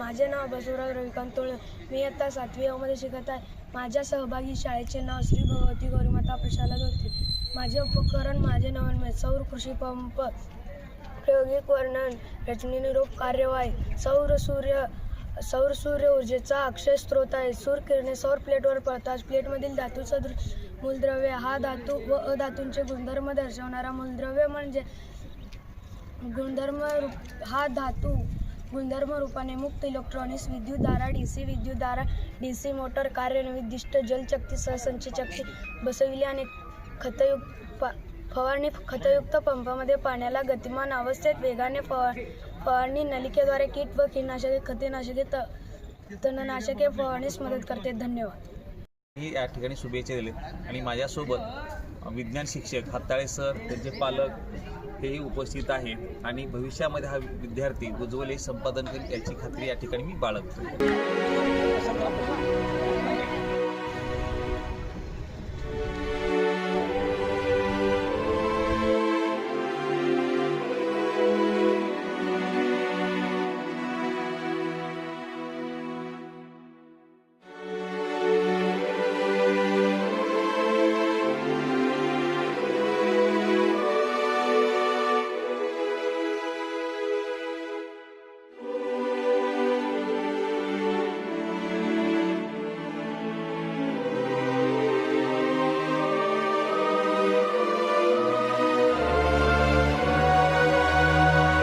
माझे नाव बसवराज रविकांत तोळे. मी इयत्ता 7वी अ मध्ये शिकत आहे. माझ्या सहभागी शाळेचे नाव श्री भगवती गौरीमाता प्रशाला होते. माझे उपकरण माझे नवनमेध सौर कृषी पंप, प्रायोगिक वर्णन, रचनेनुरूप कार्यवाही. सौर सूर्य ऊर्जेचा अक्षय स्रोत आहे. सूर्य किरणे सौर प्लेटवर पडतात. प्लेटमधील धातू सदृश मूलद्रव्य हा धातू व अधातूंचे गुणधर्म दर्शवणारा मूलद्रव्य म्हणजे हा धातू गुणधर्म रूपाने मुक्त. इलेक्ट्रॉनिक्स विद्युतधारा, डीसी विद्युतधारा, डीसी मोटर, कार्यनिर्दिष्ट जलचक्ती सहसंचयचक्ती बसविली आणि खतयुक्त पंपामध्ये पाण्याला गतिमान अवस्थेत वेगाने फवारणी नलिकेद्वारे कीट व कीटकनाशके, खतेनाशके, तणनाशके फवारण्यास मदत करते. धन्यवाद. मी या ठिकाणी शुभेच्छा दिलेत आणि माझ्यासोबत विज्ञान शिक्षक हाताळे सर, त्यांचे पालक हेही उपस्थित आहेत आणि भविष्यामध्ये हा विद्यार्थी उज्ज्वल यश संपादन करेल याची खात्री या ठिकाणी मी बाळगतो.